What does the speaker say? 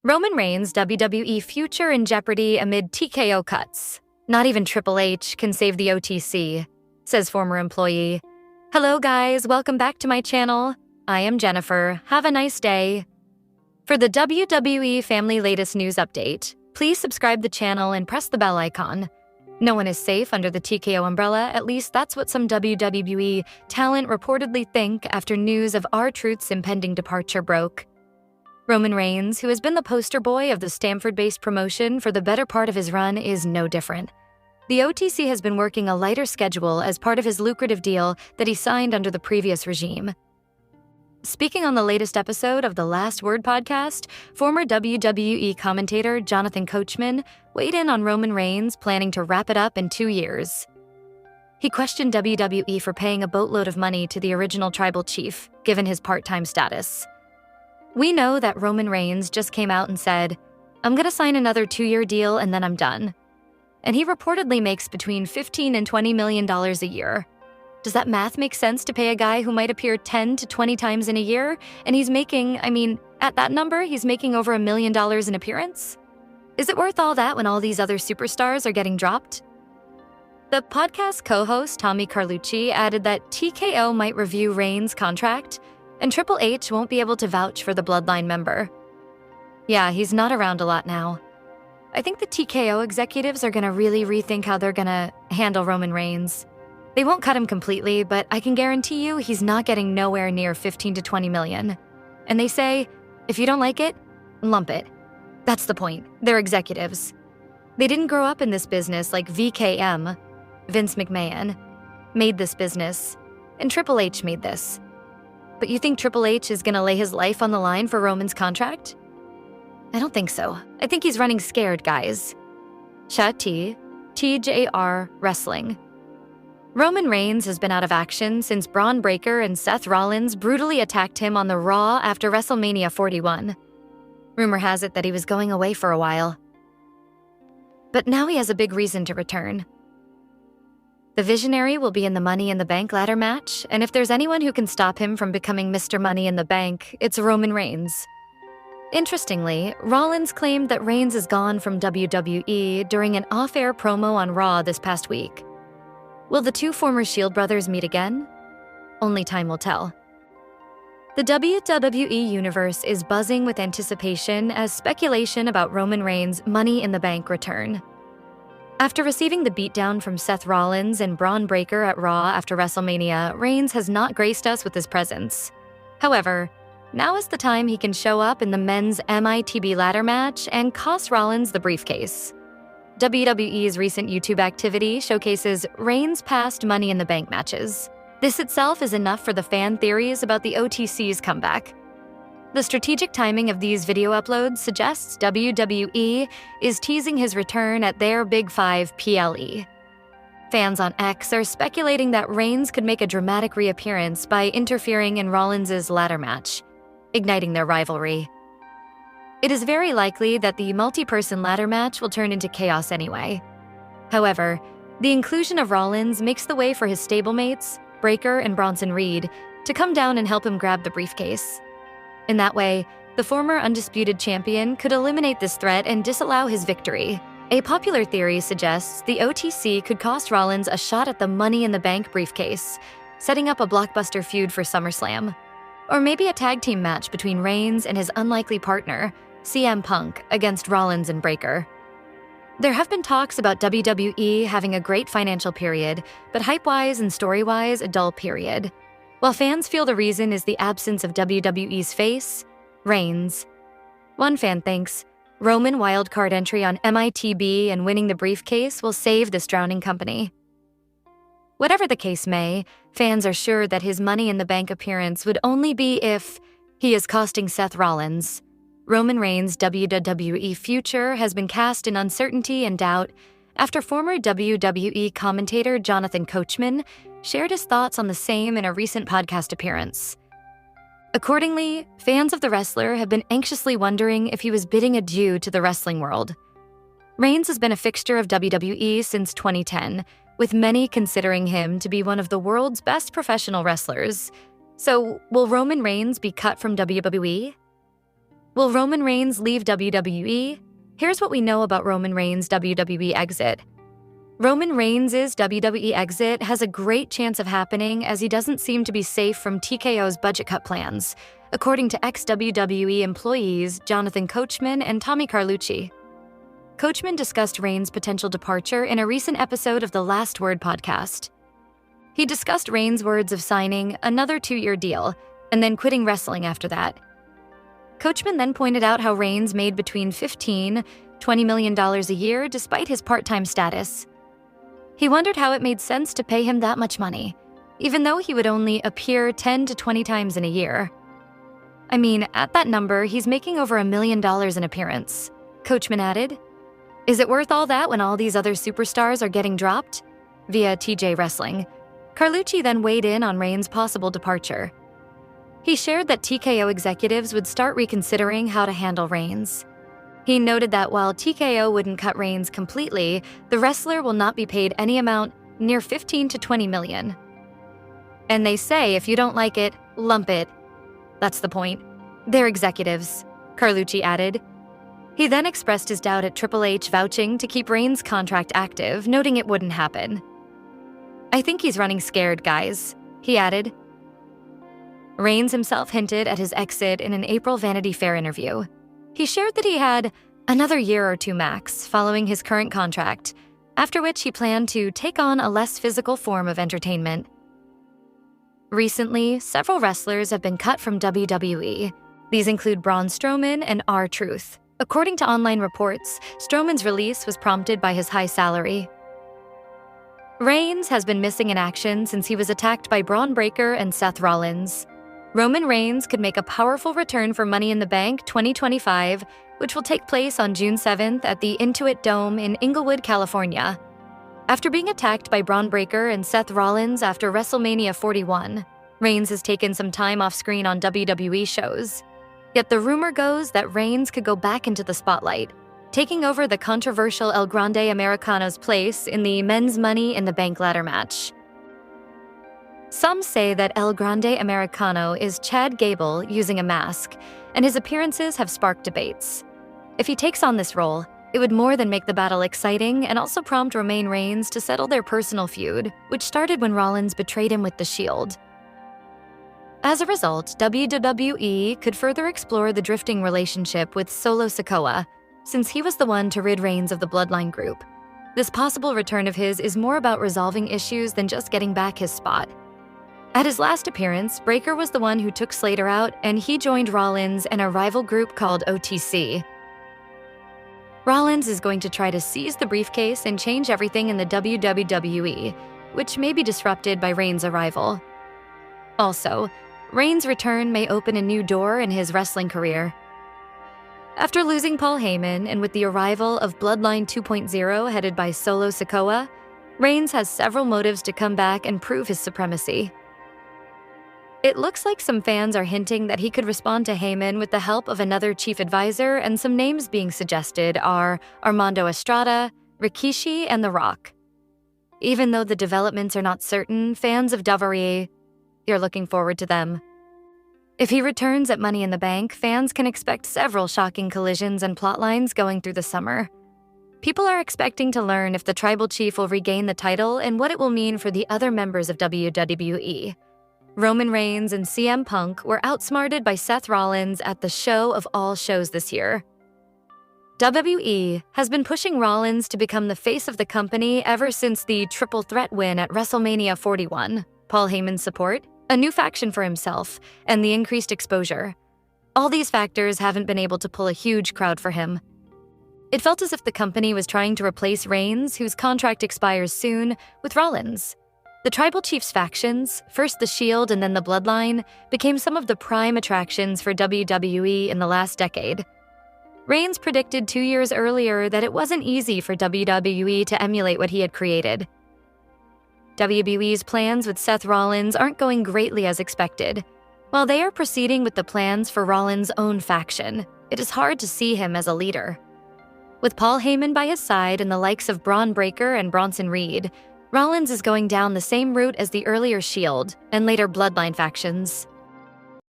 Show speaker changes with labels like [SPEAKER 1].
[SPEAKER 1] Roman Reigns WWE future in jeopardy amid TKO cuts. Not even Triple H can save the OTC, says former employee. Hello guys, welcome back to my channel. I am Jennifer. Have a nice day. For the WWE family latest news update, please subscribe the channel and press the bell icon. No one is safe under the TKO umbrella, at least that's what some WWE talent reportedly think after news of R-Truth's impending departure broke. Roman Reigns, who has been the poster boy of the Stamford-based promotion for the better part of his run, is no different. The OTC has been working a lighter schedule as part of his lucrative deal that he signed under the previous regime. Speaking on the latest episode of the Last Word podcast, former WWE commentator Jonathan Coachman weighed in on Roman Reigns planning to wrap it up in 2 years. He questioned WWE for paying a boatload of money to the original tribal chief, given his part-time status. We know that Roman Reigns just came out and said, "I'm going to sign another 2-year deal and then I'm done." And he reportedly makes between $15 and $20 million a year. Does that math make sense to pay a guy who might appear 10 to 20 times in a year? And he's making, at that number, he's making over $1 million an appearance? Is it worth all that when all these other superstars are getting dropped? The podcast co-host Tommy Carlucci added that TKO might review Reigns' contract, and Triple H won't be able to vouch for the Bloodline member. Yeah, he's not around a lot now. I think the TKO executives are going to really rethink how they're going to handle Roman Reigns. They won't cut him completely, but I can guarantee you he's not getting nowhere near 15 to 20 million. And they say, if you don't like it, lump it. That's the point. They're executives. They didn't grow up in this business like VKM, Vince McMahon, made this business, and Triple H made this. But you think Triple H is going to lay his life on the line for Roman's contract? I don't think so. I think he's running scared, guys. TJR Wrestling. Roman Reigns has been out of action since Braun Breaker and Seth Rollins brutally attacked him on the Raw after WrestleMania 41. Rumor has it that he was going away for a while. But now he has a big reason to return. The Visionary will be in the Money in the Bank ladder match, and if there's anyone who can stop him from becoming Mr. Money in the Bank, it's Roman Reigns. Interestingly, Rollins claimed that Reigns is gone from WWE during an off-air promo on Raw this past week. Will the two former Shield brothers meet again? Only time will tell. The WWE universe is buzzing with anticipation as speculation about Roman Reigns' Money in the Bank return. After receiving the beatdown from Seth Rollins and Braun Breaker at Raw after WrestleMania, Reigns has not graced us with his presence. However, now is the time he can show up in the men's MITB ladder match and cost Rollins the briefcase. WWE's recent YouTube activity showcases Reigns' past Money in the Bank matches. This itself is enough for the fan theories about the OTC's comeback. The strategic timing of these video uploads suggests WWE is teasing his return at their Big 5 PLE. Fans on X are speculating that Reigns could make a dramatic reappearance by interfering in Rollins' ladder match, igniting their rivalry. It is very likely that the multi-person ladder match will turn into chaos anyway. However, the inclusion of Rollins makes the way for his stablemates, Breaker and Bronson Reed, to come down and help him grab the briefcase. In that way, the former undisputed champion could eliminate this threat and disallow his victory. A popular theory suggests the OTC could cost Rollins a shot at the Money in the Bank briefcase, setting up a blockbuster feud for SummerSlam. Or maybe a tag team match between Reigns and his unlikely partner, CM Punk, against Rollins and Breaker. There have been talks about WWE having a great financial period, but hype-wise and story-wise, a dull period. While fans feel the reason is the absence of WWE's face, Reigns. One fan thinks Roman wildcard entry on MITB and winning the briefcase will save this drowning company. Whatever the case may, fans are sure that his Money in the Bank appearance would only be if he is costing Seth Rollins. Roman Reigns' WWE future has been cast in uncertainty and doubt after former WWE commentator Jonathan Coachman shared his thoughts on the same in a recent podcast appearance. Accordingly, fans of the wrestler have been anxiously wondering if he was bidding adieu to the wrestling world. Reigns has been a fixture of WWE since 2010, with many considering him to be one of the world's best professional wrestlers. So, will Roman Reigns be cut from WWE? Will Roman Reigns leave WWE? Here's what we know about Roman Reigns' WWE exit. Roman Reigns' WWE exit has a great chance of happening as he doesn't seem to be safe from TKO's budget cut plans, according to ex-WWE employees Jonathan Coachman and Tommy Carlucci. Coachman discussed Reigns' potential departure in a recent episode of the Last Word podcast. He discussed Reigns' words of signing another 2-year deal and then quitting wrestling after that. Coachman then pointed out how Reigns made between $15–20 million a year despite his part-time status. He wondered how it made sense to pay him that much money, even though he would only appear 10 to 20 times in a year. I mean, at that number, he's making over $1 million an appearance, Coachman added. Is it worth all that when all these other superstars are getting dropped? Via TJ Wrestling, Carlucci then weighed in on Reigns' possible departure. He shared that TKO executives would start reconsidering how to handle Reigns. He noted that while TKO wouldn't cut Reigns completely, the wrestler will not be paid any amount near $15 to $20 million. And they say if you don't like it, lump it. That's the point. They're executives, Carlucci added. He then expressed his doubt at Triple H vouching to keep Reigns' contract active, noting it wouldn't happen. I think he's running scared, guys, he added. Reigns himself hinted at his exit in an April Vanity Fair interview. He shared that he had another year or two max following his current contract, after which he planned to take on a less physical form of entertainment. Recently, several wrestlers have been cut from WWE. These include Braun Strowman and R-Truth. According to online reports, Strowman's release was prompted by his high salary. Reigns has been missing in action since he was attacked by Braun Breaker and Seth Rollins. Roman Reigns could make a powerful return for Money in the Bank 2025, which will take place on June 7th at the Intuit Dome in Inglewood, California. After being attacked by Braun Breaker and Seth Rollins after WrestleMania 41, Reigns has taken some time off screen on WWE shows. Yet the rumor goes that Reigns could go back into the spotlight, taking over the controversial El Grande Americano's place in the men's Money in the Bank ladder match. Some say that El Grande Americano is Chad Gable using a mask, and his appearances have sparked debates. If he takes on this role, it would more than make the battle exciting and also prompt Roman Reigns to settle their personal feud, which started when Rollins betrayed him with the Shield. As a result, WWE could further explore the drifting relationship with Solo Sikoa, since he was the one to rid Reigns of the Bloodline group. This possible return of his is more about resolving issues than just getting back his spot. At his last appearance, Breaker was the one who took Slater out, and he joined Rollins and a rival group called OTC. Rollins is going to try to seize the briefcase and change everything in the WWE, which may be disrupted by Reigns' arrival. Also, Reigns' return may open a new door in his wrestling career. After losing Paul Heyman and with the arrival of Bloodline 2.0 headed by Solo Sikoa, Reigns has several motives to come back and prove his supremacy. It looks like some fans are hinting that he could respond to Heyman with the help of another chief advisor, and some names being suggested are Armando Estrada, Rikishi, and The Rock. Even though the developments are not certain, fans of WWE are looking forward to them. If he returns at Money in the Bank, fans can expect several shocking collisions and plotlines going through the summer. People are expecting to learn if the Tribal Chief will regain the title and what it will mean for the other members of WWE. Roman Reigns and CM Punk were outsmarted by Seth Rollins at the show of all shows this year. WWE has been pushing Rollins to become the face of the company ever since the triple threat win at WrestleMania 41, Paul Heyman's support, a new faction for himself, and the increased exposure. All these factors haven't been able to pull a huge crowd for him. It felt as if the company was trying to replace Reigns, whose contract expires soon, with Rollins. The Tribal Chiefs factions, first the Shield and then the Bloodline, became some of the prime attractions for WWE in the last decade. Reigns predicted 2 years earlier that it wasn't easy for WWE to emulate what he had created. WWE's plans with Seth Rollins aren't going greatly as expected. While they are proceeding with the plans for Rollins' own faction, it is hard to see him as a leader. With Paul Heyman by his side and the likes of Braun Breaker and Bronson Reed, Rollins is going down the same route as the earlier Shield and later Bloodline factions.